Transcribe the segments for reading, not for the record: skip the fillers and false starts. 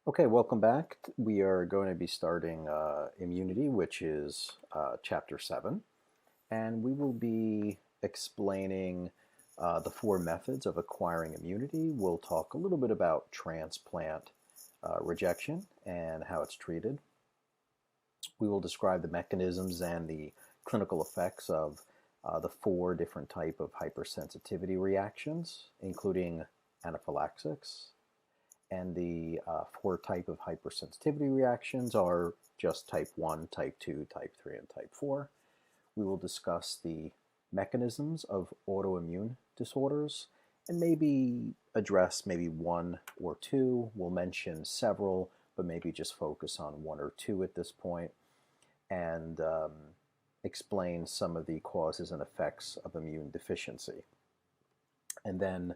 Okay, welcome back. We are going to be starting immunity, which is chapter 7, and we will be explaining the four methods of acquiring immunity. We'll talk a little bit about transplant rejection and how it's treated. We will describe the mechanisms and the clinical effects of the four different type of hypersensitivity reactions, including anaphylaxis, and the four type of hypersensitivity reactions are just type 1, type 2, type 3, and type 4. We will discuss the mechanisms of autoimmune disorders and maybe address maybe one or two. We'll mention several, but maybe just focus on one or two at this point and explain some of the causes and effects of immune deficiency. And then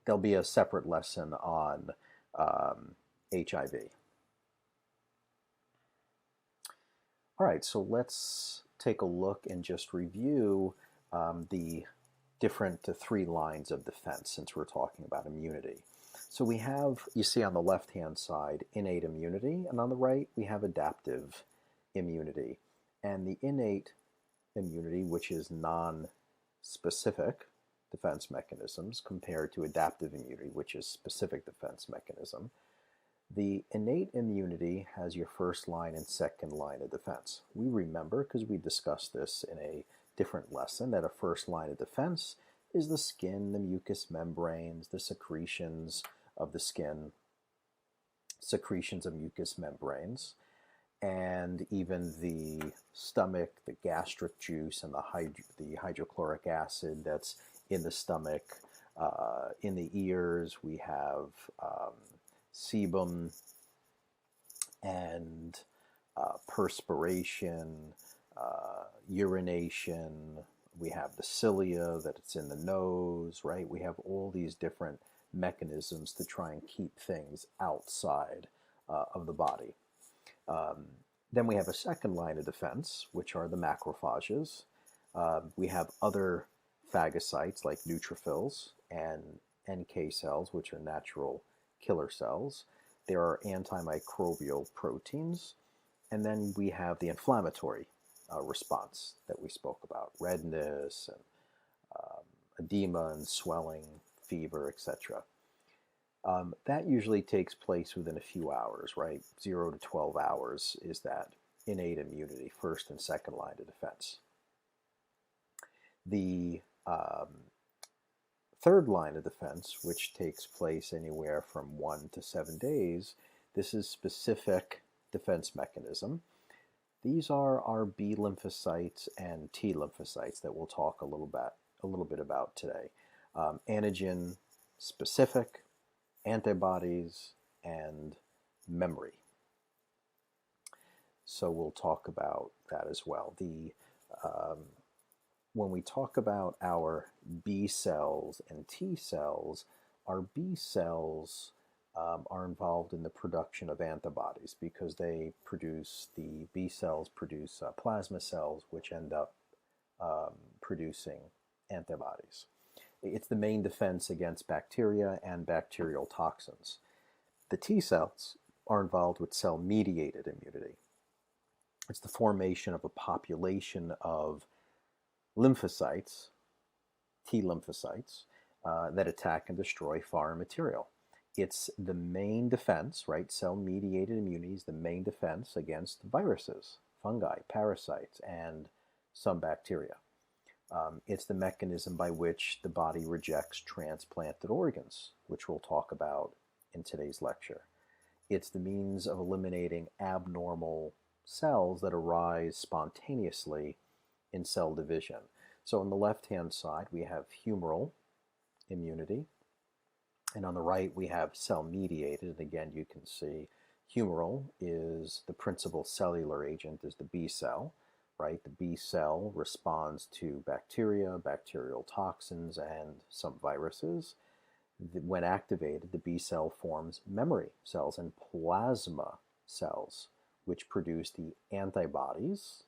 there'll be a separate lesson on HIV. All right, so let's take a look and just review the different three lines of defense since we're talking about immunity. So we have, you see on the left-hand side, innate immunity, and on the right we have adaptive immunity. And the innate immunity, which is non-specific defense mechanisms, compared to adaptive immunity, which is specific defense mechanism. The innate immunity has your first line and second line of defense. We remember, because we discussed this in a different lesson, that a first line of defense is the skin, the mucous membranes, the secretions of the skin, secretions of mucous membranes, and even the stomach, the gastric juice, and the hydrochloric acid that's in the stomach. In the ears, we have sebum and perspiration, urination. We have the cilia, that it's in the nose, right? We have all these different mechanisms to try and keep things outside of the body. Then we have a second line of defense, which are the macrophages. We have other phagocytes like neutrophils and NK cells, which are natural killer cells. There are antimicrobial proteins. And then we have the inflammatory response that we spoke about, redness and edema and swelling, fever, etc. That usually takes place within a few hours, right? 0 to 12 hours is that innate immunity, first and second line of defense. The third line of defense, which takes place anywhere from 1 to 7 days, this is specific defense mechanism. These are our B lymphocytes and T lymphocytes that we'll talk a little bit about today. Antigen specific, antibodies, and memory. So we'll talk about that as well. When we talk about our B cells and T cells, our B cells are involved in the production of antibodies because the B cells produce plasma cells, which end up producing antibodies. It's the main defense against bacteria and bacterial toxins. The T cells are involved with cell-mediated immunity. It's the formation of a population of lymphocytes, T lymphocytes, that attack and destroy foreign material. It's the main defense, right? Cell-mediated immunity is the main defense against viruses, fungi, parasites, and some bacteria. It's the mechanism by which the body rejects transplanted organs, which we'll talk about in today's lecture. It's the means of eliminating abnormal cells that arise spontaneously in cell division. So on the left-hand side, we have humoral immunity, and on the right, we have cell-mediated. And again, you can see humoral is the principal cellular agent is the B cell, right? The B cell responds to bacteria, bacterial toxins, and some viruses. When activated, the B cell forms memory cells and plasma cells, which produce the antibodies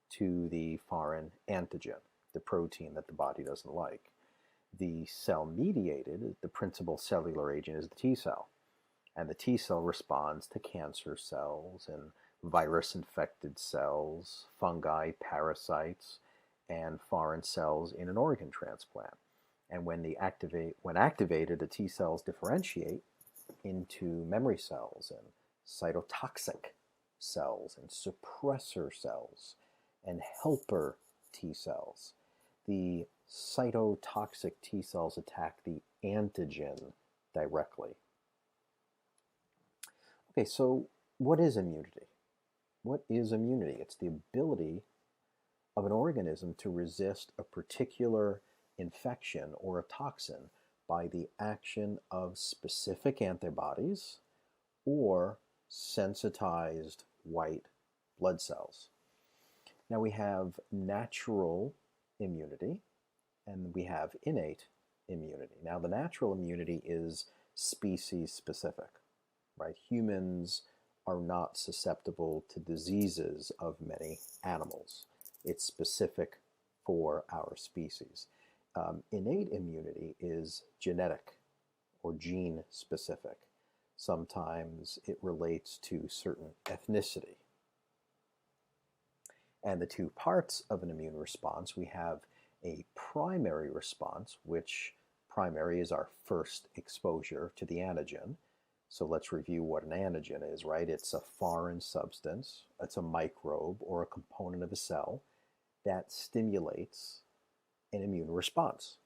to the foreign antigen, the protein that the body doesn't like. The cell-mediated, the principal cellular agent is the T cell. And the T cell responds to cancer cells and virus-infected cells, fungi, parasites, and foreign cells in an organ transplant. And when activated, the T cells differentiate into memory cells and cytotoxic cells and suppressor cells and helper T cells. The cytotoxic T cells attack the antigen directly. Okay, so what is immunity? What is immunity? It's the ability of an organism to resist a particular infection or a toxin by the action of specific antibodies or sensitized white blood cells. Now we have natural immunity and we have innate immunity. Now the natural immunity is species specific, right? Humans are not susceptible to diseases of many animals. It's specific for our species. Innate immunity is genetic or gene specific. Sometimes it relates to certain ethnicity. And the two parts of an immune response, we have a primary response, which primary is our first exposure to the antigen. So let's review what an antigen is, right? It's a foreign substance, it's a microbe or a component of a cell that stimulates an immune response.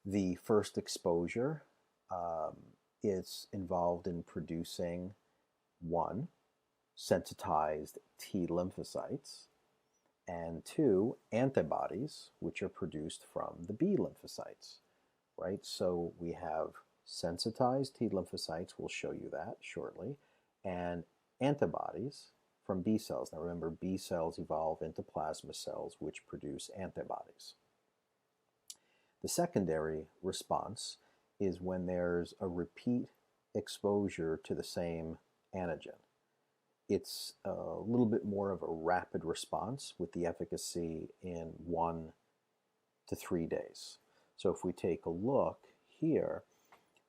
The first exposure is involved in producing, one, sensitized T lymphocytes, and two, antibodies, which are produced from the B lymphocytes, right? So we have sensitized T lymphocytes, we'll show you that shortly, and antibodies from B cells. Now remember, B cells evolve into plasma cells, which produce antibodies. The secondary response is when there's a repeat exposure to the same antigen. It's a little bit more of a rapid response with the efficacy in 1 to 3 days. So if we take a look here,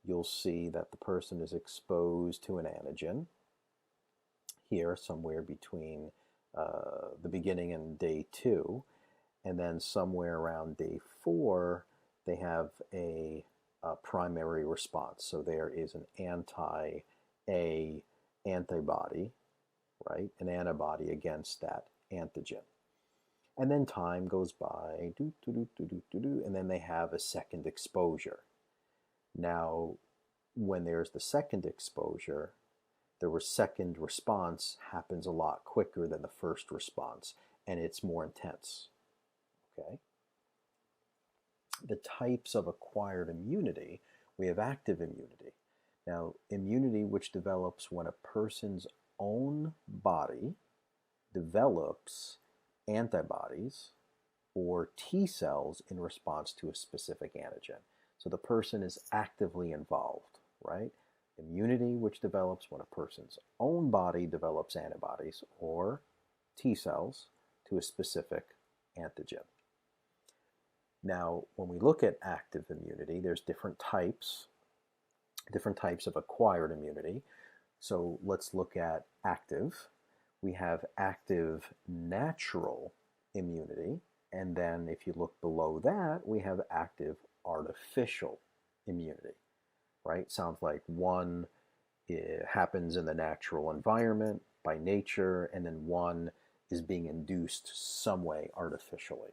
you'll see that the person is exposed to an antigen here somewhere between the beginning and day 2, and then somewhere around day 4 they have a primary response. So there is an anti-A antibody, right? An antibody against that antigen. And then time goes by, and then they have a second exposure. Now, when there's the second exposure, the second response happens a lot quicker than the first response, and it's more intense. Okay? The types of acquired immunity, we have active immunity. Now, immunity which develops when a person's own body develops antibodies or T cells in response to a specific antigen. So the person is actively involved, right? Immunity which develops when a person's own body develops antibodies or T cells to a specific antigen. Now, when we look at active immunity, there's different types of acquired immunity. So let's look at active. We have active natural immunity, and then if you look below that, we have active artificial immunity, right? Sounds like one happens in the natural environment by nature, and then one is being induced some way artificially.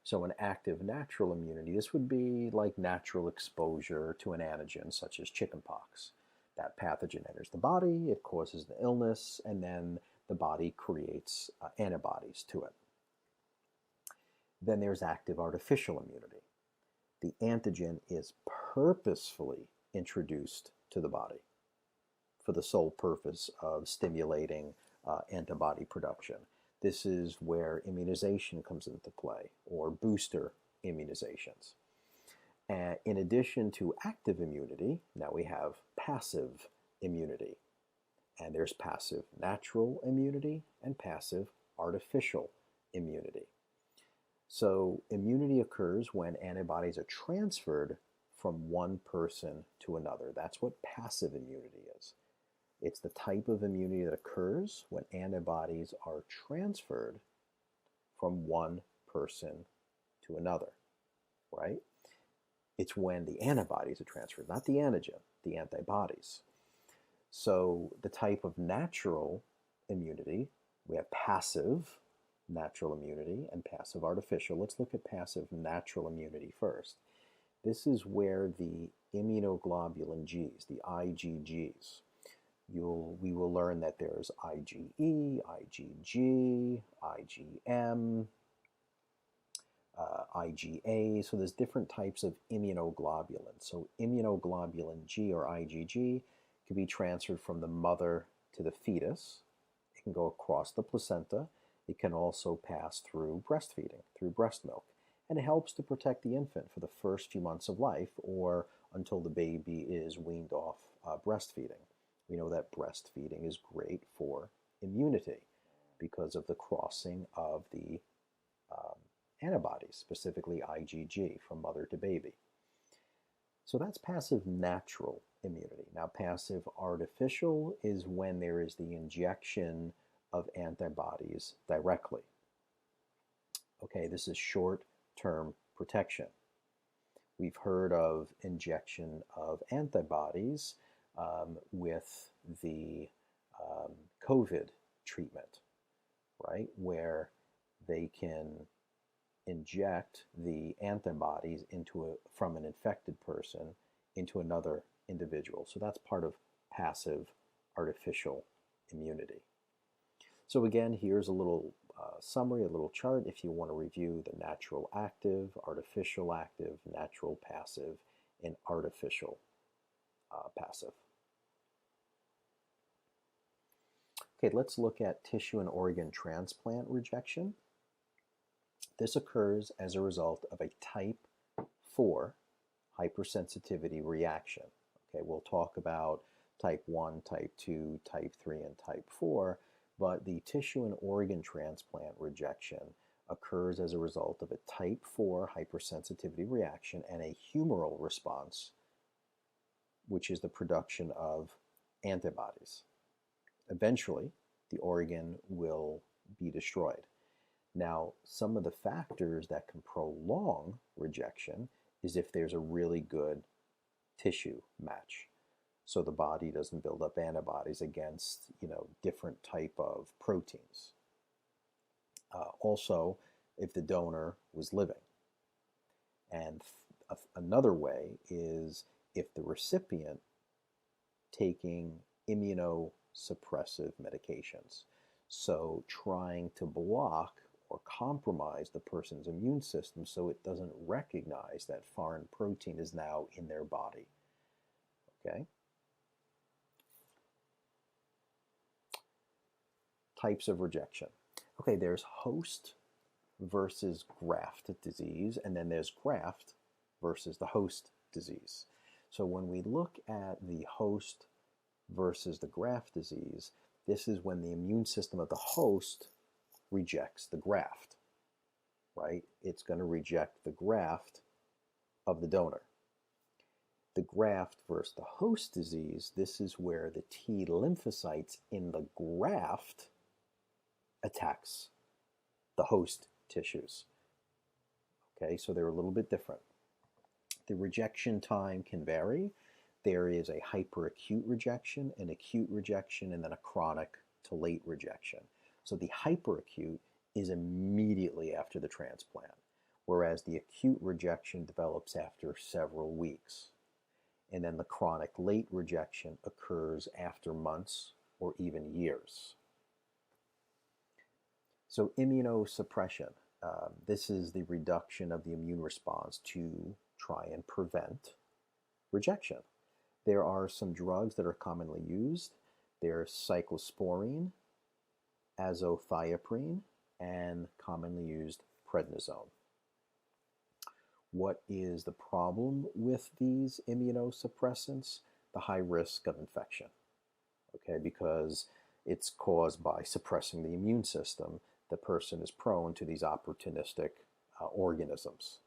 So an active natural immunity, this would be like natural exposure to an antigen such as chickenpox. That pathogen enters the body, it causes the illness, and then the body creates antibodies to it. Then there's active artificial immunity. The antigen is purposefully introduced to the body for the sole purpose of stimulating antibody production. This is where immunization comes into play, or booster immunizations. In addition to active immunity, now we have passive immunity. And there's passive natural immunity and passive artificial immunity. So immunity occurs when antibodies are transferred from one person to another. That's what passive immunity is. It's the type of immunity that occurs when antibodies are transferred from one person to another, right? It's when the antibodies are transferred, not the antigen, the antibodies. So the type of natural immunity, we have passive natural immunity and passive artificial. Let's look at passive natural immunity first. This is where the immunoglobulin Gs, the IgGs, we will learn that there's IgE, IgG, IgM, IgA. So there's different types of immunoglobulins. So immunoglobulin G or IgG can be transferred from the mother to the fetus. It can go across the placenta. It can also pass through breastfeeding, through breast milk. And it helps to protect the infant for the first few months of life or until the baby is weaned off breastfeeding. We know that breastfeeding is great for immunity because of the crossing of the antibodies, specifically IgG, from mother to baby. So that's passive natural immunity. Now, passive artificial is when there is the injection of antibodies directly. Okay, this is short-term protection. We've heard of injection of antibodies with the COVID treatment, right, where they can inject the antibodies from an infected person into another individual. So that's part of passive artificial immunity. So again, here's a little summary, a little chart if you want to review the natural active, artificial active, natural passive, and artificial passive. Okay, let's look at tissue and organ transplant rejection. This occurs as a result of a type 4 hypersensitivity reaction. Okay, we'll talk about type 1, type 2, type 3, and type 4, but the tissue and organ transplant rejection occurs as a result of a type 4 hypersensitivity reaction and a humoral response, which is the production of antibodies. Eventually, the organ will be destroyed. Now, some of the factors that can prolong rejection is if there's a really good tissue match. So the body doesn't build up antibodies against, different type of proteins. Also, if the donor was living. And another way is if the recipient taking immunosuppressive medications. So trying to block or compromise the person's immune system so it doesn't recognize that foreign protein is now in their body. Okay? Types of rejection. Okay, there's host versus graft disease, and then there's graft versus the host disease. So when we look at the host versus the graft disease, this is when the immune system of the host rejects the graft, right? It's going to reject the graft of the donor. The graft versus the host disease, this is where the T lymphocytes in the graft attacks the host tissues. Okay, so they're a little bit different. The rejection time can vary. There is a hyperacute rejection, an acute rejection, and then a chronic to late rejection. So the hyperacute is immediately after the transplant, whereas the acute rejection develops after several weeks. And then the chronic late rejection occurs after months or even years. So immunosuppression, this is the reduction of the immune response to try and prevent rejection. There are some drugs that are commonly used. There's cyclosporine, azathioprine, and commonly used prednisone. What is the problem with these immunosuppressants? The high risk of infection, okay, because it's caused by suppressing the immune system. The person is prone to these opportunistic organisms.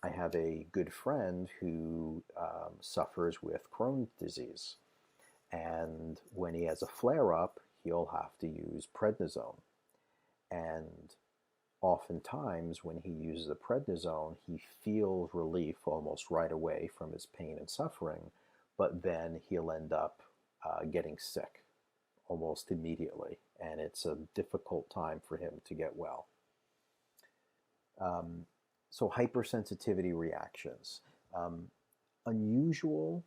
I have a good friend who suffers with Crohn's disease. And when he has a flare-up, he'll have to use prednisone. And oftentimes, when he uses the prednisone, he feels relief almost right away from his pain and suffering, but then he'll end up getting sick almost immediately, and it's a difficult time for him to get well. So hypersensitivity reactions, unusual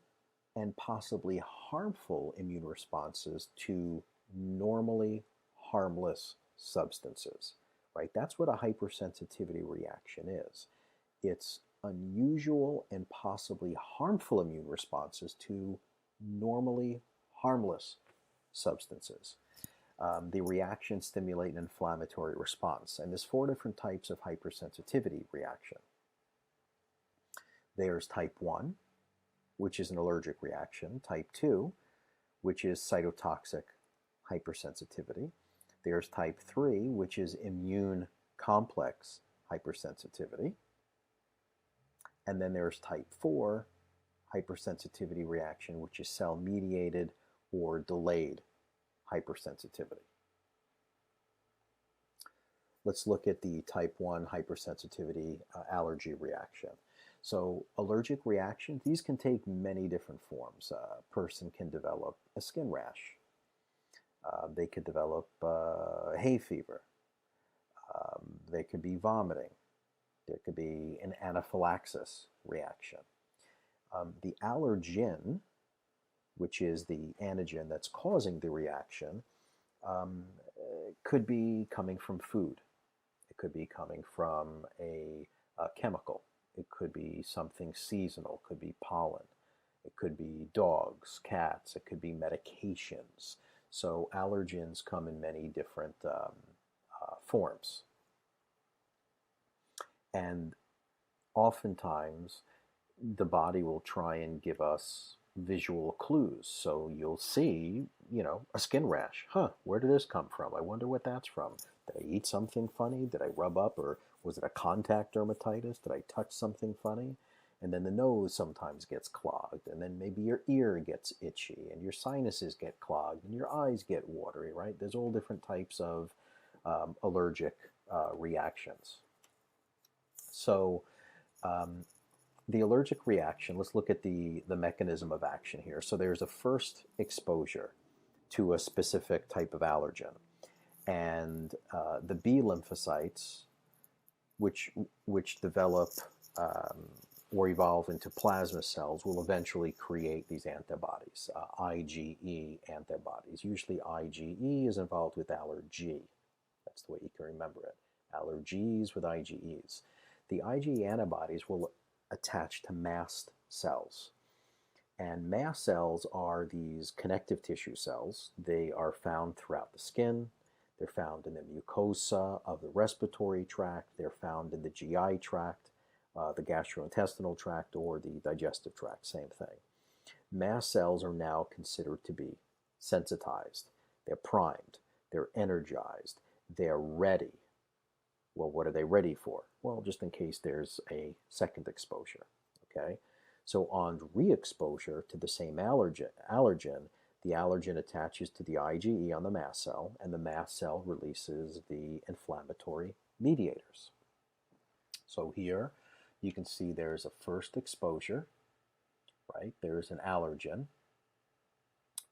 and possibly harmful immune responses to normally harmless substances, right? That's what a hypersensitivity reaction is. It's unusual and possibly harmful immune responses to normally harmless substances. The reactions stimulate an inflammatory response, and there's 4 different types of hypersensitivity reaction. There's type 1, which is an allergic reaction, type 2, which is cytotoxic hypersensitivity. There's type 3, which is immune complex hypersensitivity. And then there's type 4 hypersensitivity reaction, which is cell-mediated or delayed hypersensitivity. Let's look at the type 1 hypersensitivity allergy reaction. So allergic reactions, these can take many different forms. A person can develop a skin rash. They could develop hay fever. They could be vomiting. There could be an anaphylaxis reaction. The allergen, which is the antigen that's causing the reaction, could be coming from food. It could be coming from a chemical. It could be something seasonal. It could be pollen. It could be dogs, cats. It could be medications. So allergens come in many different forms. And oftentimes, the body will try and give us visual clues. So you'll see, a skin rash. Where did this come from? I wonder what that's from. Did I eat something funny? Did I rub up? Or was it a contact dermatitis? Did I touch something funny? And then the nose sometimes gets clogged. And then maybe your ear gets itchy. And your sinuses get clogged. And your eyes get watery, right? There's all different types of allergic reactions. So the allergic reaction, let's look at the mechanism of action here. So there's a first exposure to a specific type of allergen. And the B lymphocytes, which develop or evolve into plasma cells, will eventually create these antibodies, IgE antibodies. Usually IgE is involved with allergy. That's the way you can remember it. Allergies with IgEs. The IgE antibodies will attach to mast cells. And mast cells are these connective tissue cells. They are found throughout the skin. They're found in the mucosa of the respiratory tract. They're found in the GI tract, the gastrointestinal tract, or the digestive tract, same thing. Mast cells are now considered to be sensitized. They're primed. They're energized. They're ready. Well, what are they ready for? Well, just in case there's a second exposure, okay? So on re-exposure to the same allergen, the allergen attaches to the IgE on the mast cell, and the mast cell releases the inflammatory mediators. So here you can see there's a first exposure, right? There's an allergen.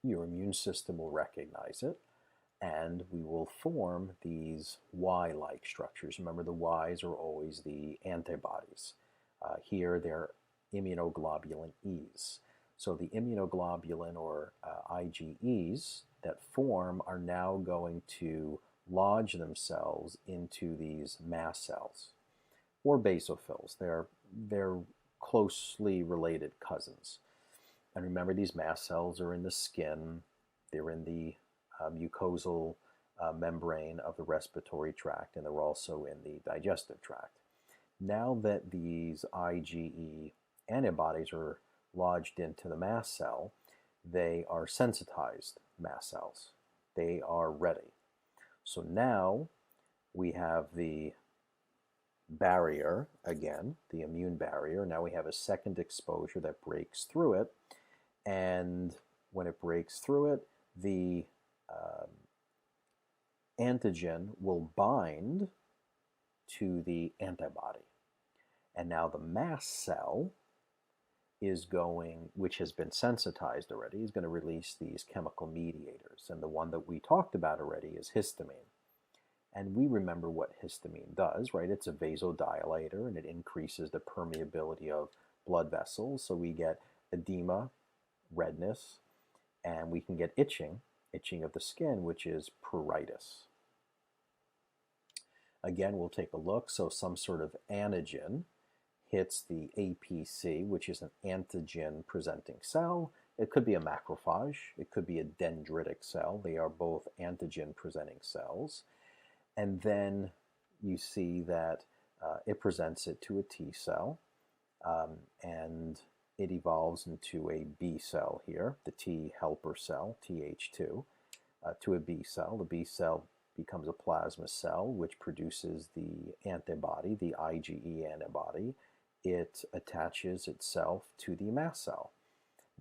Your immune system will recognize it, and we will form these Y-like structures. Remember, the Ys are always the antibodies. Here they're immunoglobulin E's. So the immunoglobulin or IgEs that form are now going to lodge themselves into these mast cells or basophils. They're closely related cousins. And remember, these mast cells are in the skin. They're in the mucosal membrane of the respiratory tract, and they're also in the digestive tract. Now that these IgE antibodies are lodged into the mast cell, they are sensitized mast cells. They are ready. So now we have the barrier, again, the immune barrier. Now we have a second exposure that breaks through it. And when it breaks through it, the antigen will bind to the antibody. And now the mast cell is going, which has been sensitized already, is going to release these chemical mediators. And the one that we talked about already is histamine. And we remember what histamine does, right? It's a vasodilator, and it increases the permeability of blood vessels. So we get edema, redness, and we can get itching of the skin, which is pruritus. Again, we'll take a look. So some sort of antigen hits the APC, which is an antigen-presenting cell. It could be a macrophage. It could be a dendritic cell. They are both antigen-presenting cells. And then you see that it presents it to a T cell, and it evolves into a B cell here, the T helper cell, Th2, to a B cell. The B cell becomes a plasma cell, which produces the antibody, the IgE antibody. It attaches itself to the mast cell.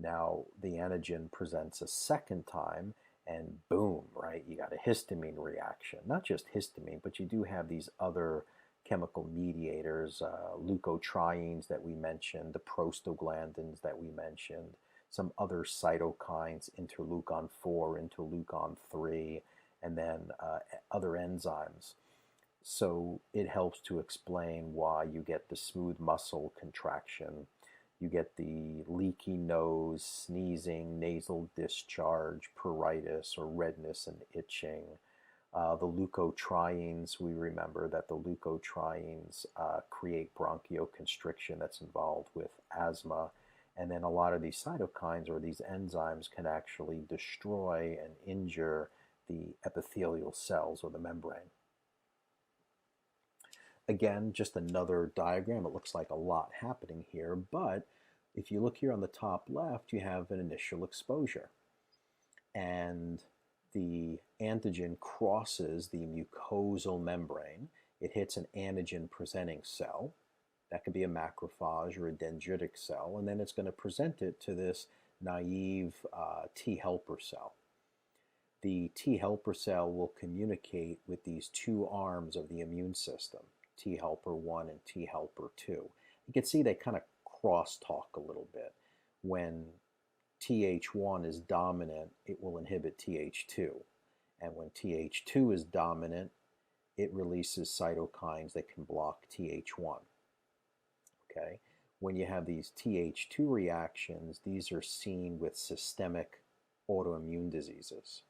Now the antigen presents a second time, and boom, right, you got a histamine reaction. Not just histamine, but you do have these other chemical mediators, leukotrienes that we mentioned, the prostaglandins that we mentioned, some other cytokines, interleukin 4, interleukin 3, and then other enzymes. So it helps to explain why you get the smooth muscle contraction, you get the leaky nose, sneezing, nasal discharge, pruritus, or redness and itching. The leukotrienes, we remember that the leukotrienes create bronchoconstriction that's involved with asthma. And then a lot of these cytokines or these enzymes can actually destroy and injure the epithelial cells or the membrane. Again, just another diagram. It looks like a lot happening here, but if you look here on the top left, you have an initial exposure. And the antigen crosses the mucosal membrane. It hits an antigen-presenting cell. That could be a macrophage or a dendritic cell, and then it's going to present it to this naive T helper cell. The T helper cell will communicate with these two arms of the immune system, T helper 1 and T helper 2. You can see they kind of cross-talk a little bit. When Th1 is dominant, it will inhibit Th2. And when Th2 is dominant, it releases cytokines that can block Th1. Okay? When you have these Th2 reactions, these are seen with systemic autoimmune diseases.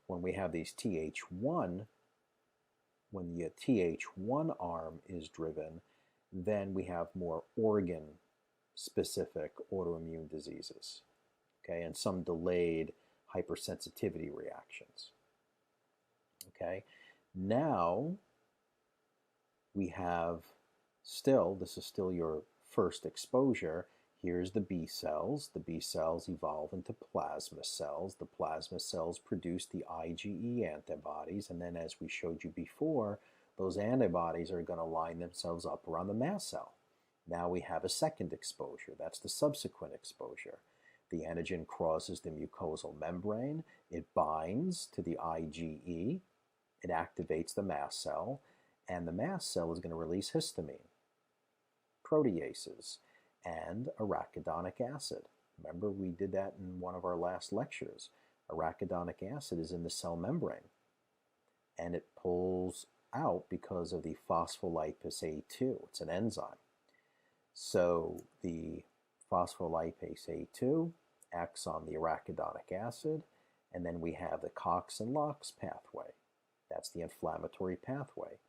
When we have these Th1, when the Th1 arm is driven, then we have more organ-specific autoimmune diseases, okay, and some delayed hypersensitivity reactions. Okay, now we have this is still your first exposure. Here's the B cells. The B cells evolve into plasma cells. The plasma cells produce the IgE antibodies, and then as we showed you before, those antibodies are going to line themselves up around the mast cell. Now we have a second exposure. That's the subsequent exposure. The antigen crosses the mucosal membrane. It binds to the IgE. It activates the mast cell, and the mast cell is going to release histamine, proteases, and arachidonic acid. Remember, we did that in one of our last lectures. Arachidonic acid is in the cell membrane, and it pulls out because of the phospholipase A2. It's an enzyme. So the phospholipase A2 acts on the arachidonic acid, and then we have the COX and LOX pathway. That's the inflammatory pathway,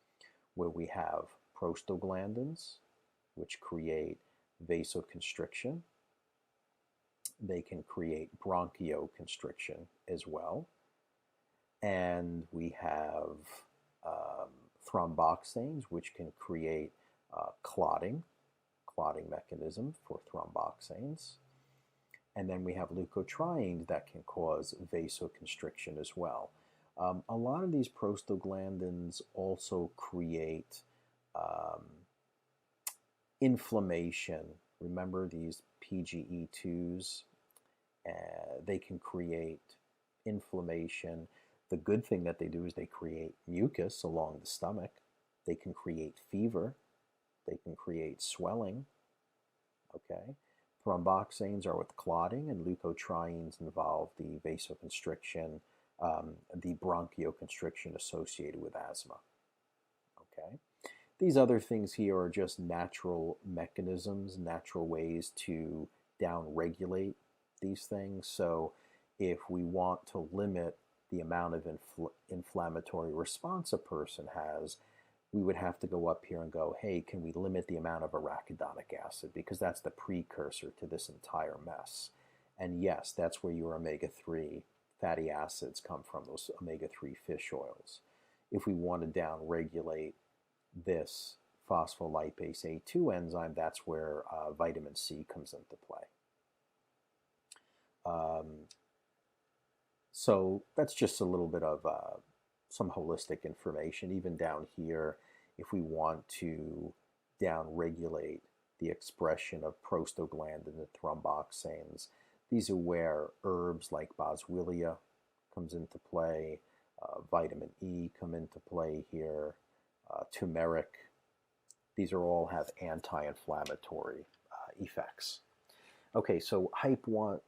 where we have prostaglandins, which create vasoconstriction. They can create bronchoconstriction as well. And we have thromboxanes, which can create clotting mechanism for thromboxanes. And then we have leukotrienes that can cause vasoconstriction as well. A lot of these prostaglandins also create Inflammation. Remember these PGE2s? They can create inflammation. The good thing that they do is they create mucus along the stomach. They can create fever. They can create swelling. Okay. Thromboxanes are with clotting, and leukotrienes involve the vasoconstriction, the bronchoconstriction associated with asthma. Okay. These other things here are just natural mechanisms, natural ways to downregulate these things. So if we want to limit the amount of inflammatory response a person has, we would have to go up here and go, hey, can we limit the amount of arachidonic acid? Because that's the precursor to this entire mess. And yes, that's where your omega-3 fatty acids come from, those omega-3 fish oils. If we want to downregulate this phospholipase A2 enzyme, that's where vitamin C comes into play. So that's just a little bit of some holistic information. Even down here, if we want to downregulate the expression of prostaglandin and thromboxanes, these are where herbs like boswellia comes into play, vitamin E come into play here, turmeric. These are all have anti-inflammatory effects. Okay, so type 1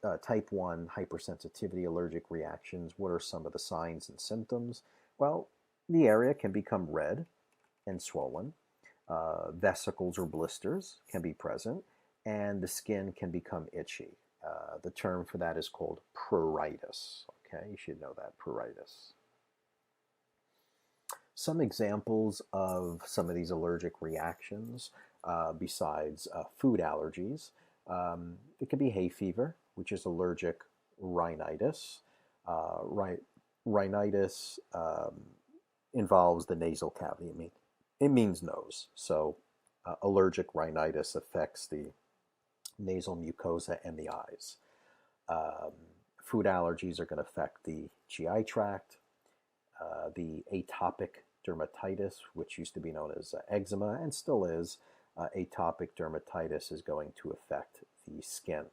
hypersensitivity allergic reactions. What are some of the signs and symptoms? Well, the area can become red and swollen. Vesicles or blisters can be present, and the skin can become itchy. The term for that is called pruritus. Okay, you should know that, pruritus. Some examples of some of these allergic reactions, besides food allergies, it could be hay fever, which is allergic rhinitis. Rhinitis involves the nasal cavity. It means nose. So allergic rhinitis affects the nasal mucosa and the eyes. Food allergies are going to affect the GI tract. The atopic dermatitis, which used to be known as eczema and still is, atopic dermatitis is going to affect the skin.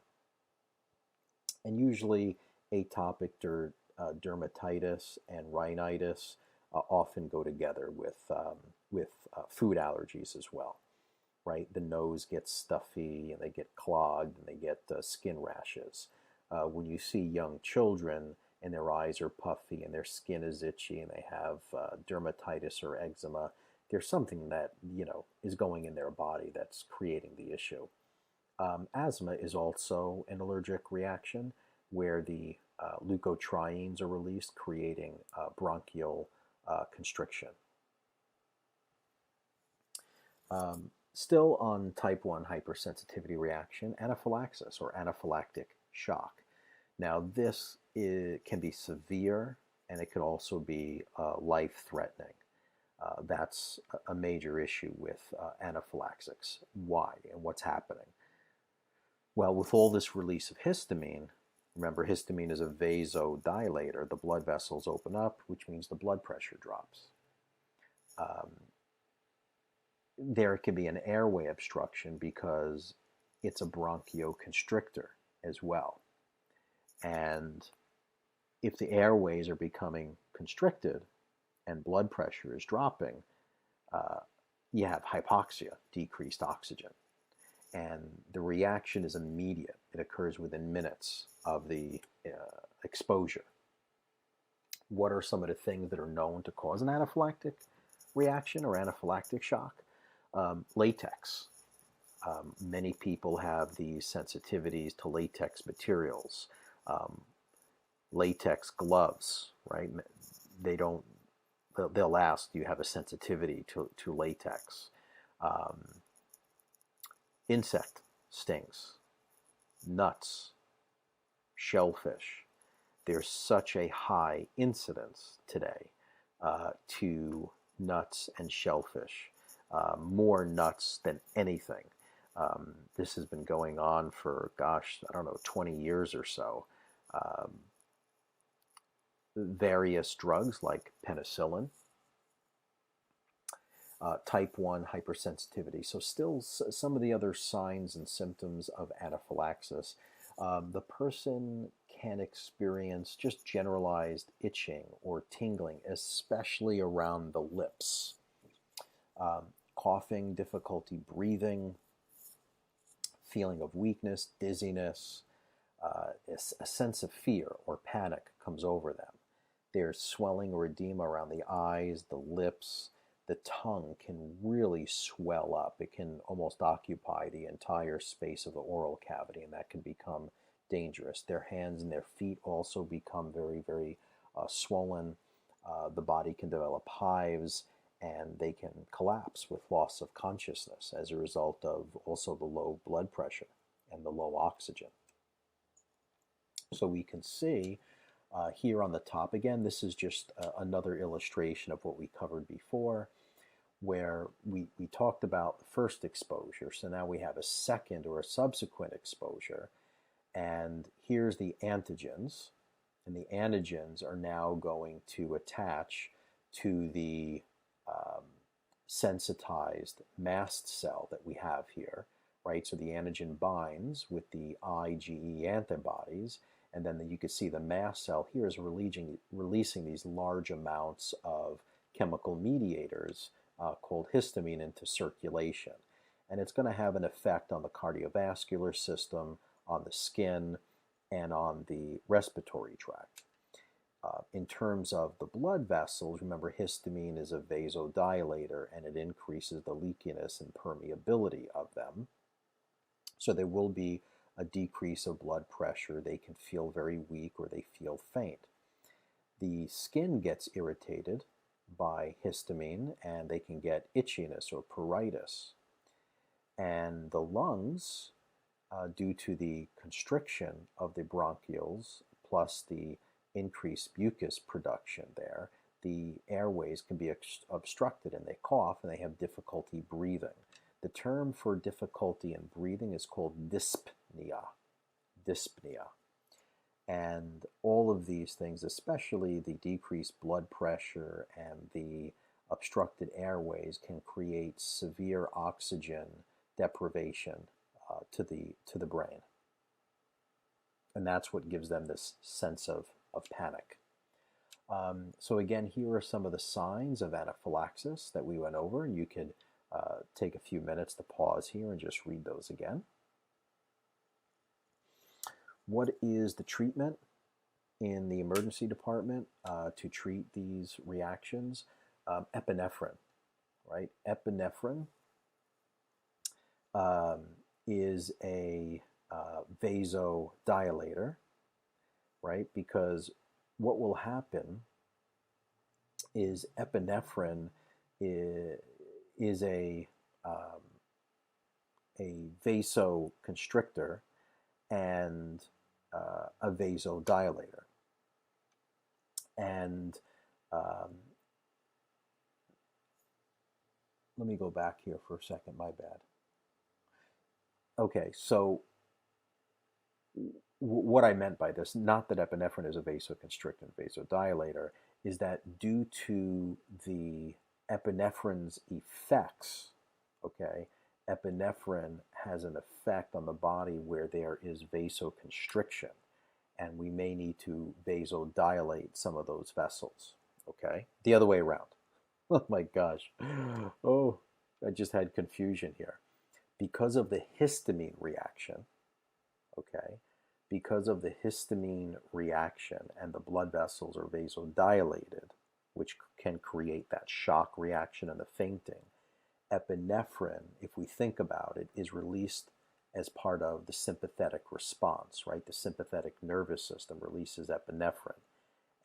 And usually atopic dermatitis and rhinitis often go together with food allergies as well, right? The nose gets stuffy and they get clogged and they get skin rashes. When you see young children and their eyes are puffy and their skin is itchy and they have dermatitis or eczema, there's something that, is going in their body that's creating the issue. Asthma is also an allergic reaction where the leukotrienes are released, creating bronchial constriction. Still on type 1 hypersensitivity reaction, anaphylaxis or anaphylactic shock. Now this can be severe and it could also be life-threatening. That's a major issue with anaphylaxis. Why and what's happening? Well, with all this release of histamine, remember histamine is a vasodilator. The blood vessels open up, which means the blood pressure drops. There can be an airway obstruction because it's a bronchoconstrictor as well. And if the airways are becoming constricted and blood pressure is dropping, you have hypoxia, decreased oxygen. And the reaction is immediate. It occurs within minutes of the exposure. What are some of the things that are known to cause an anaphylactic reaction or anaphylactic shock? Latex. Many people have these sensitivities to latex materials. Latex gloves, right? They'll ask, do you have a sensitivity to latex? Insect stings, nuts, shellfish. There's such a high incidence today to nuts and shellfish, more nuts than anything. This has been going on for, 20 years or so. Various drugs like penicillin, type 1 hypersensitivity. So still some of the other signs and symptoms of anaphylaxis. The person can experience just generalized itching or tingling, especially around the lips. Coughing, difficulty breathing, feeling of weakness, dizziness, a sense of fear or panic comes over them. There's swelling or edema around the eyes, the lips. The tongue can really swell up. It can almost occupy the entire space of the oral cavity, and that can become dangerous. Their hands and their feet also become very, very swollen. The body can develop hives, and they can collapse with loss of consciousness as a result of also the low blood pressure and the low oxygen. So we can see here on the top, again, this is just another illustration of what we covered before, where we talked about the first exposure. So now we have a second or a subsequent exposure. And here's the antigens. And the antigens are now going to attach to the sensitized mast cell that we have here, right? So the antigen binds with the IgE antibodies, and then you can see the mast cell here is releasing these large amounts of chemical mediators called histamine into circulation. And it's going to have an effect on the cardiovascular system, on the skin, and on the respiratory tract. In terms of the blood vessels, remember histamine is a vasodilator, and it increases the leakiness and permeability of them. So there will be a decrease of blood pressure. They can feel very weak or they feel faint. The skin gets irritated by histamine, and they can get itchiness or pruritus. And the lungs, due to the constriction of the bronchioles plus the increased mucus production there, the airways can be obstructed, and they cough and they have difficulty breathing. The term for difficulty in breathing is called dyspnea. Dyspnea. And all of these things, especially the decreased blood pressure and the obstructed airways, can create severe oxygen deprivation to the brain. And that's what gives them this sense of panic. So again, here are some of the signs of anaphylaxis that we went over, and you could take a few minutes to pause here and just read those again. What is the treatment in the emergency department to treat these reactions? Epinephrine, right? Epinephrine is a vasodilator, right? Because what will happen is epinephrine is a vasoconstrictor and a vasodilator. And let me go back here for a second, my bad. Okay, so what I meant by this, not that epinephrine is a vasoconstrictor and vasodilator, is that due to the epinephrine's effects, okay, epinephrine has an effect on the body where there is vasoconstriction, and we may need to vasodilate some of those vessels, okay? The other way around. Oh my gosh. Oh, I just had confusion here. Because of the histamine reaction, okay, because of the histamine reaction and the blood vessels are vasodilated, which can create that shock reaction and the fainting, epinephrine, if we think about it, is released as part of the sympathetic response, right? The sympathetic nervous system releases epinephrine,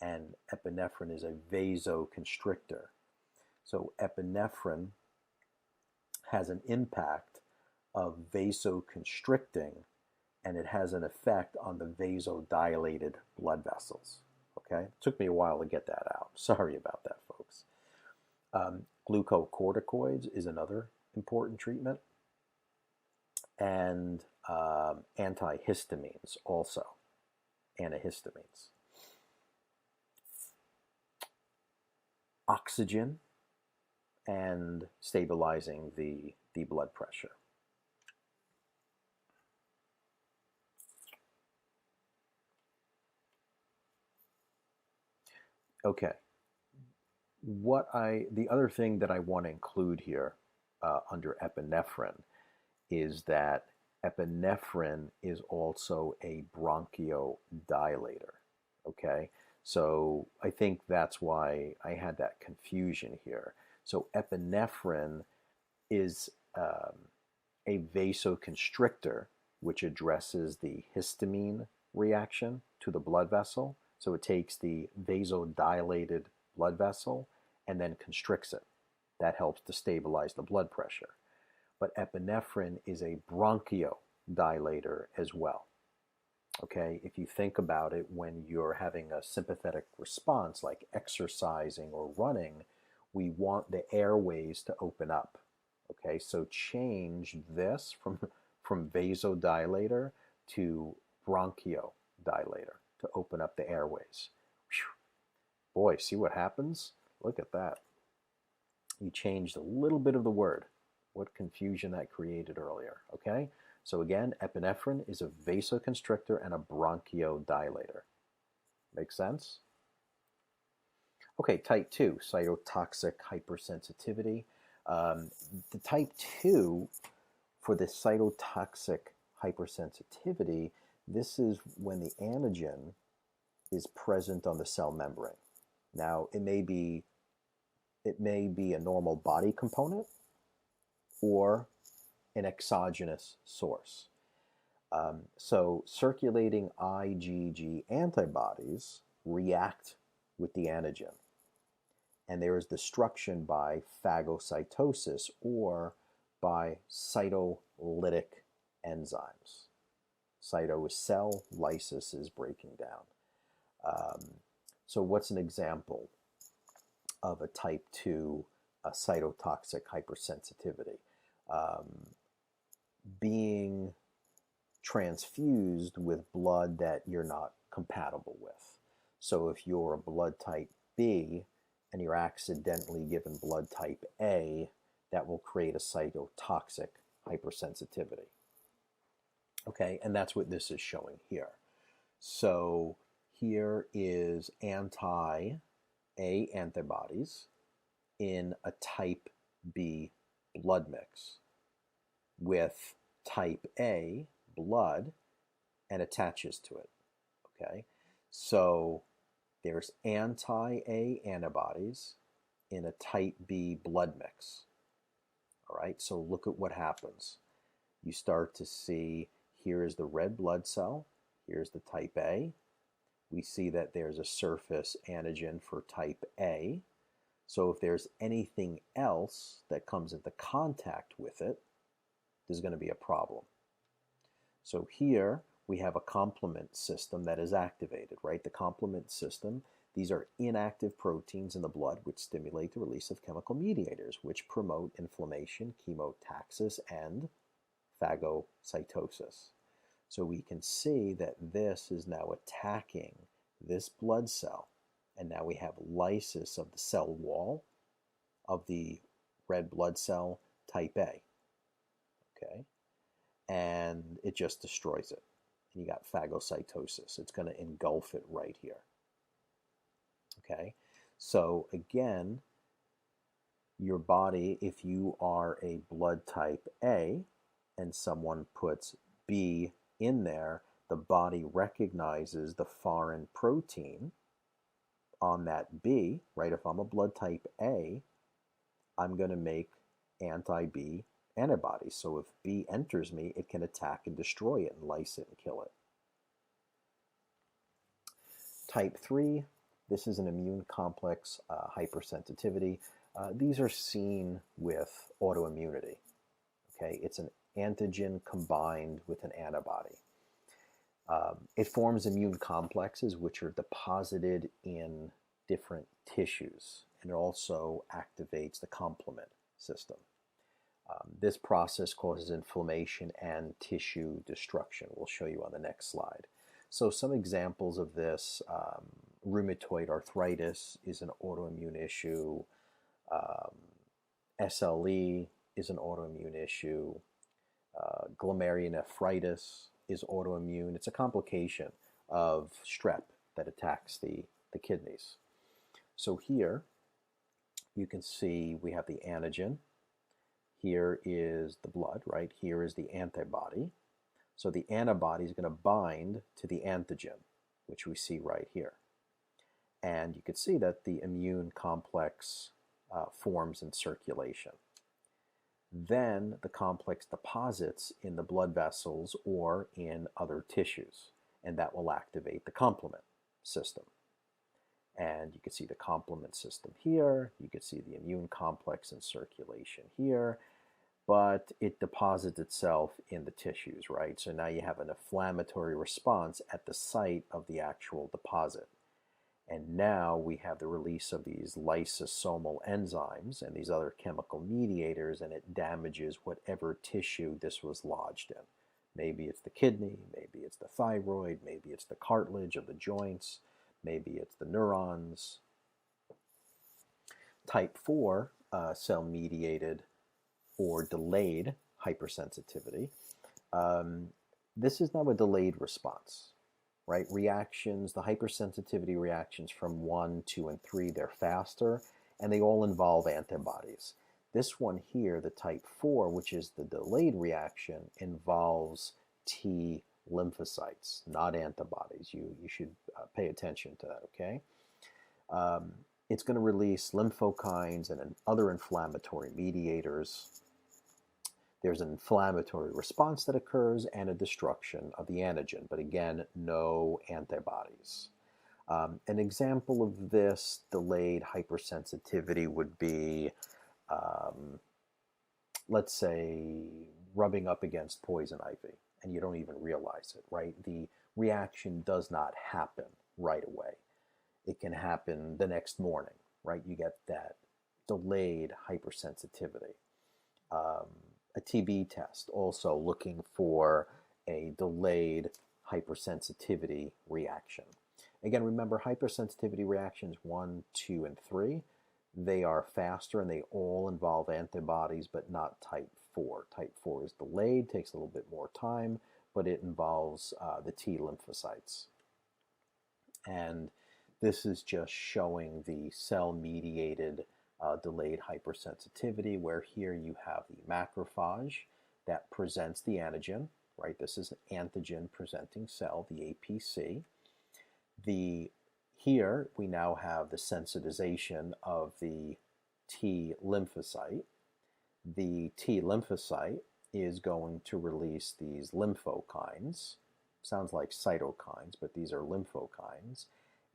and epinephrine is a vasoconstrictor. So epinephrine has an impact of vasoconstricting, and it has an effect on the vasodilated blood vessels. Okay, it took me a while to get that out. Sorry about that, folks. Glucocorticoids is another important treatment, and antihistamines also, antihistamines. Oxygen and stabilizing the blood pressure. Okay, the other thing that I want to include here under epinephrine is that epinephrine is also a bronchodilator. Okay, so I think that's why I had that confusion here. So epinephrine is a vasoconstrictor, which addresses the histamine reaction to the blood vessel. So it takes the vasodilated blood vessel and then constricts it. That helps to stabilize the blood pressure. But epinephrine is a bronchodilator as well. Okay, if you think about it, when you're having a sympathetic response like exercising or running, we want the airways to open up. Okay, so change this from vasodilator to bronchodilator to open up the airways. Whew. Boy, see what happens? Look at that. You changed a little bit of the word. What confusion that created earlier, okay? So again, epinephrine is a vasoconstrictor and a bronchodilator. Make sense? Okay, type 2, cytotoxic hypersensitivity. The type 2, for the cytotoxic hypersensitivity, this is when the antigen is present on the cell membrane. Now, it may be a normal body component or an exogenous source. So circulating IgG antibodies react with the antigen, and there is destruction by phagocytosis or by cytolytic enzymes. Cyto is cell, lysis is breaking down. So what's an example of a type 2 cytotoxic hypersensitivity? Being transfused with blood that you're not compatible with. So if you're a blood type B and you're accidentally given blood type A, that will create a cytotoxic hypersensitivity. Okay, and that's what this is showing here. So here is anti-A antibodies in a type B blood mix with type A blood and attaches to it. Okay, so there's anti-A antibodies in a type B blood mix. All right, so look at what happens. You start to see, here is the red blood cell, here's the type A. We see that there's a surface antigen for type A. So if there's anything else that comes into contact with it, there's going to be a problem. So here we have a complement system that is activated, right? The complement system, these are inactive proteins in the blood which stimulate the release of chemical mediators which promote inflammation, chemotaxis, and phagocytosis. So we can see that this is now attacking this blood cell, and now we have lysis of the cell wall of the red blood cell type A. Okay, and it just destroys it. And you got phagocytosis. It's going to engulf it right here. Okay, so again, your body, if you are a blood type A and someone puts B in there, the body recognizes the foreign protein on that B, right? If I'm a blood type A, I'm going to make anti-B antibodies. So if B enters me, it can attack and destroy it and lyse it and kill it. Type 3, this is an immune complex hypersensitivity. These are seen with autoimmunity. Okay, it's an antigen combined with an antibody. It forms immune complexes which are deposited in different tissues, and it also activates the complement system. This process causes inflammation and tissue destruction. We'll show you on the next slide. So some examples of this, rheumatoid arthritis is an autoimmune issue. SLE is an autoimmune issue. Glomerulonephritis is autoimmune. It's a complication of strep that attacks the kidneys. So here you can see we have the antigen. Here is the blood, right? Here is the antibody. So the antibody is going to bind to the antigen, which we see right here. And you can see that the immune complex forms in circulation. Then the complex deposits in the blood vessels or in other tissues, and that will activate the complement system. And you can see the complement system here. You can see the immune complex in circulation here, but it deposits itself in the tissues, right? So now you have an inflammatory response at the site of the actual deposit. And now we have the release of these lysosomal enzymes and these other chemical mediators, and it damages whatever tissue this was lodged in. Maybe it's the kidney, maybe it's the thyroid, maybe it's the cartilage of the joints, maybe it's the neurons. Type 4 cell-mediated or delayed hypersensitivity. This is now a delayed response. Right, reactions, the hypersensitivity reactions from 1, 2, and 3, they're faster, and they all involve antibodies. This one here, the type 4, which is the delayed reaction, involves T lymphocytes, not antibodies. You should pay attention to that, okay? It's going to release lymphokines and other inflammatory mediators. There's an inflammatory response that occurs and a destruction of the antigen, but again, no antibodies. An example of this delayed hypersensitivity would be, let's say, rubbing up against poison ivy, and you don't even realize it, right? The reaction does not happen right away. It can happen the next morning, right? You get that delayed hypersensitivity. A TB test, also looking for a delayed hypersensitivity reaction. Again, remember, hypersensitivity reactions 1, 2, and 3, they are faster and they all involve antibodies, but not type 4. Type 4 is delayed, takes a little bit more time, but it involves the T lymphocytes. And this is just showing the cell-mediated delayed hypersensitivity, where here you have the macrophage that presents the antigen, right? This is an antigen-presenting cell, the APC. Here we now have the sensitization of the T lymphocyte. The T lymphocyte is going to release these lymphokines. Sounds like cytokines, but these are lymphokines.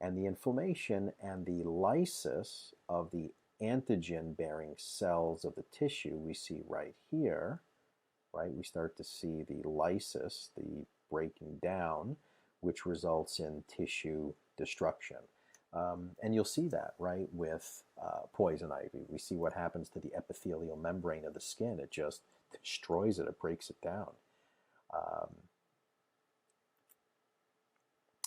And the inflammation and the lysis of the antigen-bearing cells of the tissue we see right here, right? We start to see the lysis, the breaking down, which results in tissue destruction. And you'll see that, right, with poison ivy. We see what happens to the epithelial membrane of the skin. It just destroys it. It breaks it down.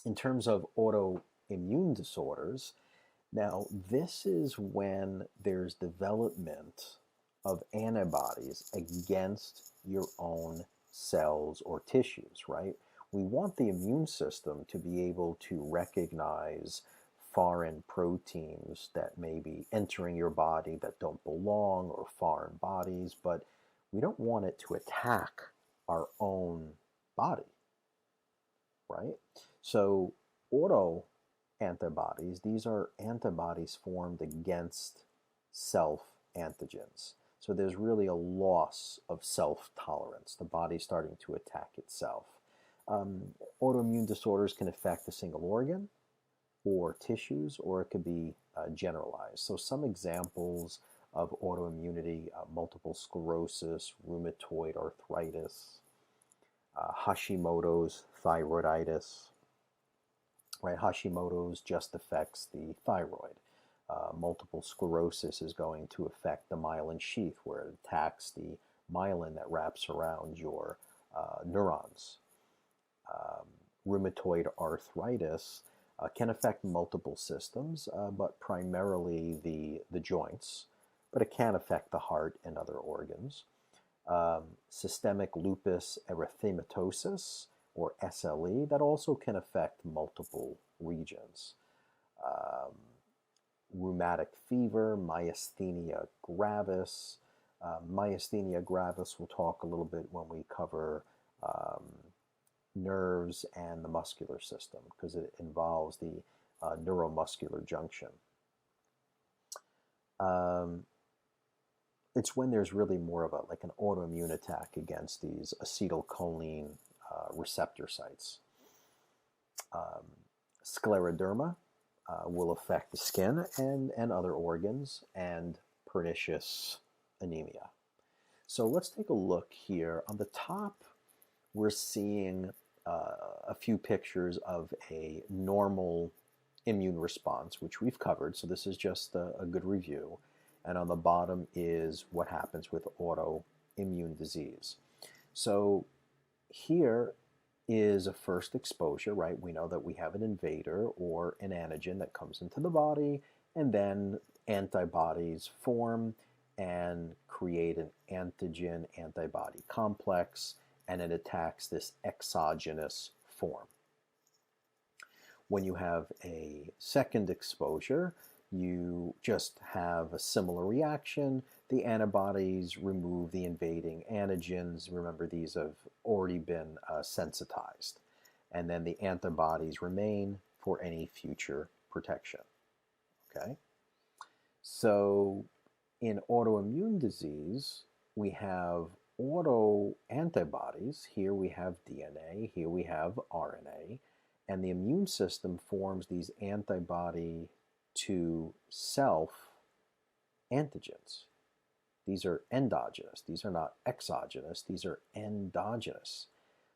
In terms of autoimmune disorders, now, this is when there's development of antibodies against your own cells or tissues, right? We want the immune system to be able to recognize foreign proteins that may be entering your body that don't belong, or foreign bodies, but we don't want it to attack our own body, right? So autoantibodies, these are antibodies formed against self-antigens. So there's really a loss of self-tolerance. The body's starting to attack itself. Autoimmune disorders can affect a single organ or tissues, or it could be generalized. So some examples of autoimmunity: multiple sclerosis, rheumatoid arthritis, Hashimoto's thyroiditis. Right, Hashimoto's just affects the thyroid. Multiple sclerosis is going to affect the myelin sheath, where it attacks the myelin that wraps around your neurons. Rheumatoid arthritis can affect multiple systems, but primarily the joints. but it can affect the heart and other organs. Systemic lupus erythematosus, or SLE, that also can affect multiple regions. Um, Rheumatic fever, myasthenia gravis. Myasthenia gravis we'll talk a little bit when we cover nerves and the muscular system, because it involves the neuromuscular junction. It's when there's really more of like an autoimmune attack against these acetylcholine receptor sites. Scleroderma will affect the skin and other organs, and pernicious anemia. So let's take a look here. On the top, we're seeing a few pictures of a normal immune response, which we've covered, so this is just a good review. And on the bottom is what happens with autoimmune disease. So here is a first exposure, right? We know that we have an invader or an antigen that comes into the body, and then antibodies form and create an antigen-antibody complex, and it attacks this exogenous form. When you have a second exposure, you just have a similar reaction. The antibodies remove the invading antigens. Remember, these have already been sensitized. And then the antibodies remain for any future protection. Okay? So in autoimmune disease, we have autoantibodies. Here we have DNA, here we have RNA, and the immune system forms these antibody to self antigens. These are endogenous. These are not exogenous. These are endogenous.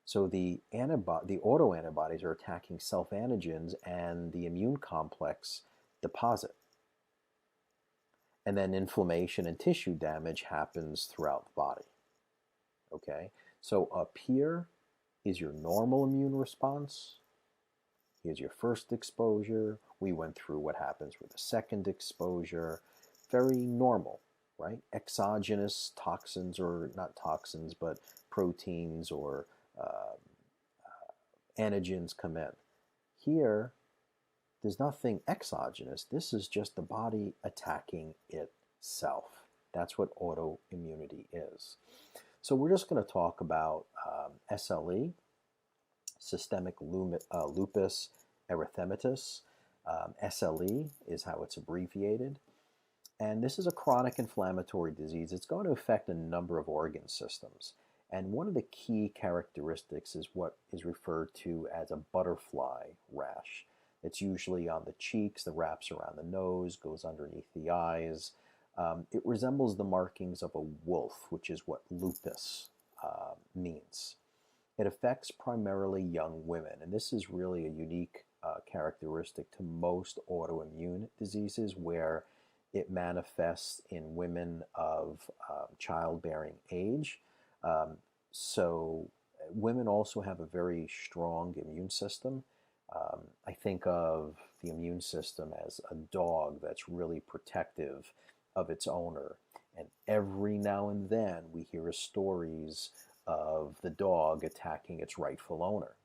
So the autoantibodies are attacking self antigens, and the immune complex deposit. And then inflammation and tissue damage happens throughout the body. Okay, so up here is your normal immune response. Here's your first exposure. We went through what happens with the second exposure. Very normal, right? Exogenous toxins, or not toxins, but proteins or antigens come in. Here, there's nothing exogenous. This is just the body attacking itself. That's what autoimmunity is. So we're just going to talk about SLE, systemic lupus erythematosus. SLE is how it's abbreviated. And this is a chronic inflammatory disease. It's going to affect a number of organ systems. And one of the key characteristics is what is referred to as a butterfly rash. It's usually on the cheeks, that wraps around the nose, goes underneath the eyes. It resembles the markings of a wolf, which is what lupus means. It affects primarily young women, and this is really a unique characteristic to most autoimmune diseases, where it manifests in women of childbearing age. So women also have a very strong immune system. I think of the immune system as a dog that's really protective of its owner. And every now and then we hear stories of the dog attacking its rightful owner.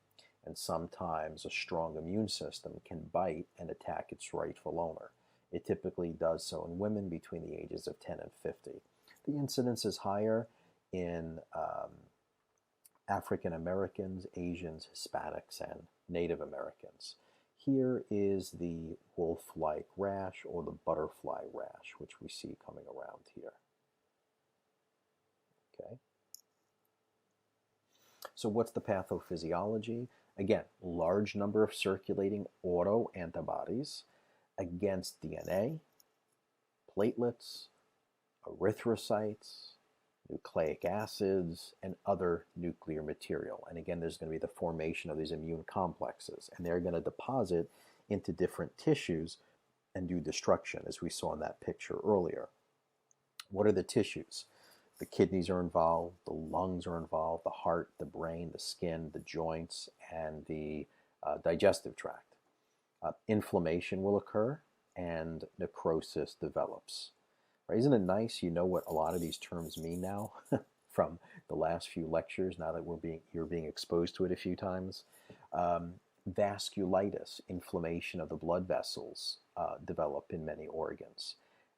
And sometimes a strong immune system can bite and attack its rightful owner. It typically does so in women between the ages of 10 and 50. The incidence is higher in African Americans, Asians, Hispanics, and Native Americans. Here is the wolf-like rash, or the butterfly rash, which we see coming around here. Okay. So what's the pathophysiology? Again, large number of circulating autoantibodies against DNA, platelets, erythrocytes, nucleic acids, and other nuclear material. And again, there's going to be the formation of these immune complexes, and they're going to deposit into different tissues and do destruction, as we saw in that picture earlier. What are the tissues? The kidneys are involved, the lungs are involved, the heart, the brain, the skin, the joints, and the digestive tract. Inflammation will occur, and necrosis develops. right? Isn't it nice you know what a lot of these terms mean now from the last few lectures, now that you're being exposed to it a few times? Um, Vasculitis, inflammation of the blood vessels, develop in many organs.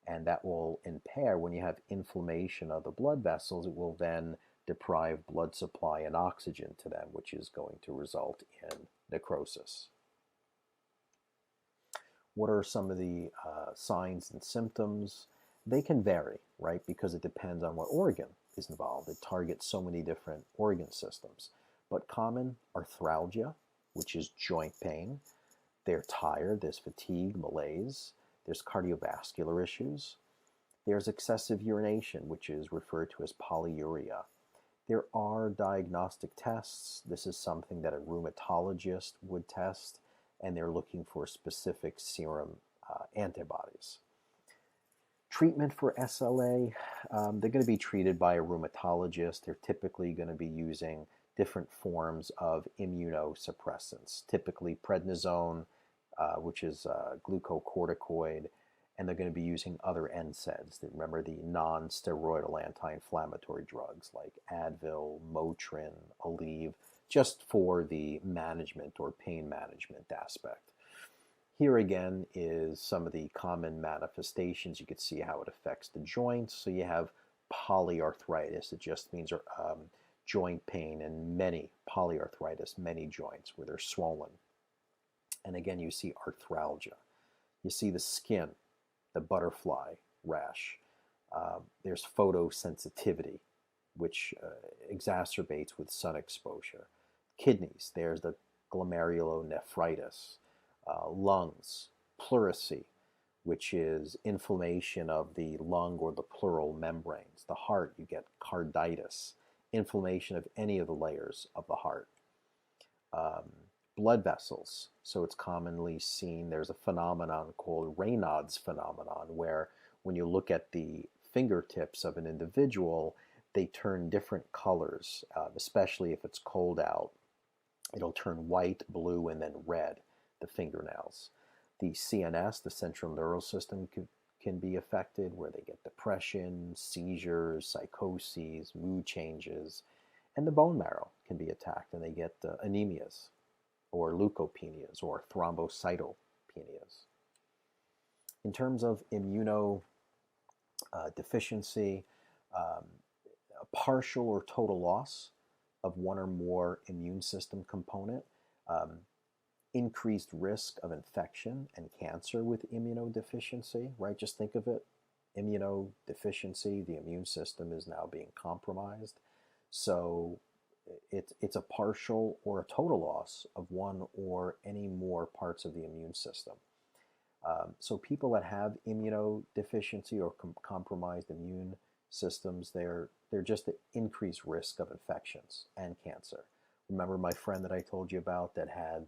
And that will impair, when you have inflammation of the blood vessels, it will then deprive blood supply and oxygen to them, which is going to result in necrosis. What are some of the signs and symptoms? They can vary, right? Because it depends on what organ is involved. It targets so many different organ systems. But common arthralgia, which is joint pain. They're tired, there's fatigue, malaise. There's cardiovascular issues. There's excessive urination, which is referred to as polyuria. There are diagnostic tests. This is something that a rheumatologist would test, and they're looking for specific serum antibodies. Treatment for SLA, they're going to be treated by a rheumatologist. They're typically going to be using different forms of immunosuppressants, typically prednisone, which is a glucocorticoid, and they're going to be using other NSAIDs. Remember, the non-steroidal anti-inflammatory drugs like Advil, Motrin, Aleve, just for the management or pain management aspect. Here again is some of the common manifestations. You can see how it affects the joints. So you have polyarthritis. It just means joint pain and polyarthritis, many joints where they're swollen. And again, you see arthralgia. You see the skin, the butterfly rash. There's photosensitivity, which exacerbates with sun exposure. Kidneys, there's the glomerulonephritis. Lungs, pleurisy, which is inflammation of the lung or the pleural membranes. The heart, you get carditis, inflammation of any of the layers of the heart. Blood vessels, so it's commonly seen, there's a phenomenon called Raynaud's phenomenon, where when you look at the fingertips of an individual, they turn different colors, especially if it's cold out. It'll turn white, blue, and then red, the fingernails. The CNS, the central nervous system, can be affected, where they get depression, seizures, psychoses, mood changes, and the bone marrow can be attacked, and they get anemias, or leukopenias, or thrombocytopenias. In terms of immunodeficiency, a partial or total loss of one or more immune system component, increased risk of infection and cancer with immunodeficiency, right? Just think of it, immunodeficiency, the immune system is now being compromised. So it's a partial or a total loss of one or any more parts of the immune system. So people that have immunodeficiency or compromised immune systems, they're just at increased risk of infections and cancer. Remember my friend that I told you about that has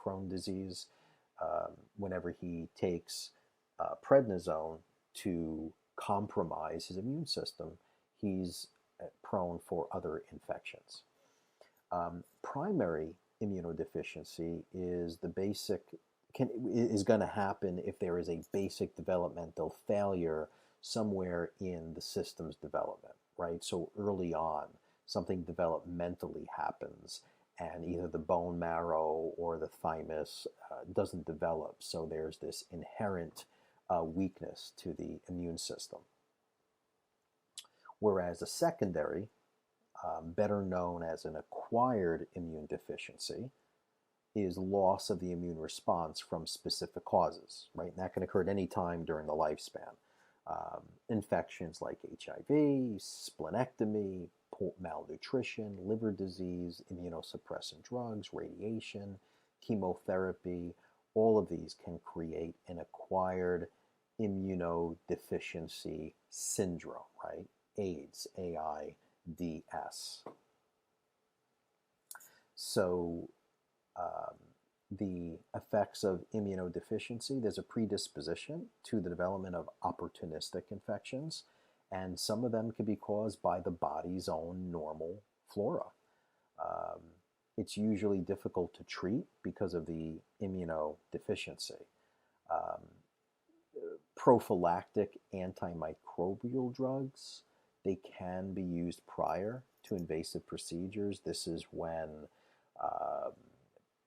Crohn's disease? Whenever he takes prednisone to compromise his immune system, he's prone for other infections. Primary immunodeficiency is going to happen if there is a basic developmental failure somewhere in the system's development, right? So early on, something developmentally happens, and either the bone marrow or the thymus doesn't develop, so there's this inherent weakness to the immune system. Whereas a secondary, better known as an acquired immune deficiency, is loss of the immune response from specific causes, right? And that can occur at any time during the lifespan. Infections like HIV, splenectomy, malnutrition, liver disease, immunosuppressant drugs, radiation, chemotherapy, all of these can create an acquired immunodeficiency syndrome, right? AIDS, AIDS. So the effects of immunodeficiency, there's a predisposition to the development of opportunistic infections, and some of them can be caused by the body's own normal flora. It's usually difficult to treat because of the immunodeficiency. prophylactic antimicrobial drugs, they can be used prior to invasive procedures. This is when uh,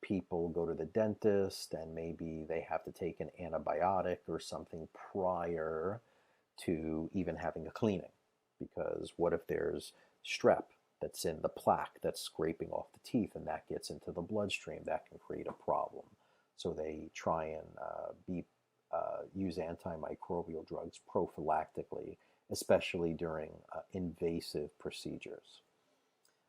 people go to the dentist and maybe they have to take an antibiotic or something prior to even having a cleaning. Because what if there's strep that's in the plaque that's scraping off the teeth and that gets into the bloodstream? That can create a problem. So they try and use antimicrobial drugs prophylactically, especially during invasive procedures.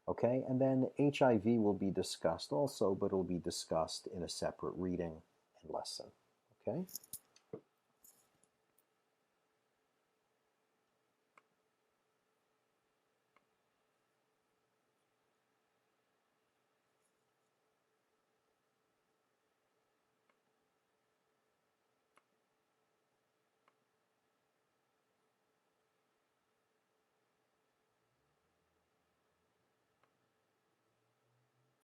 Okay, and then HIV will be discussed also, but it'll be discussed in a separate reading and lesson. Okay.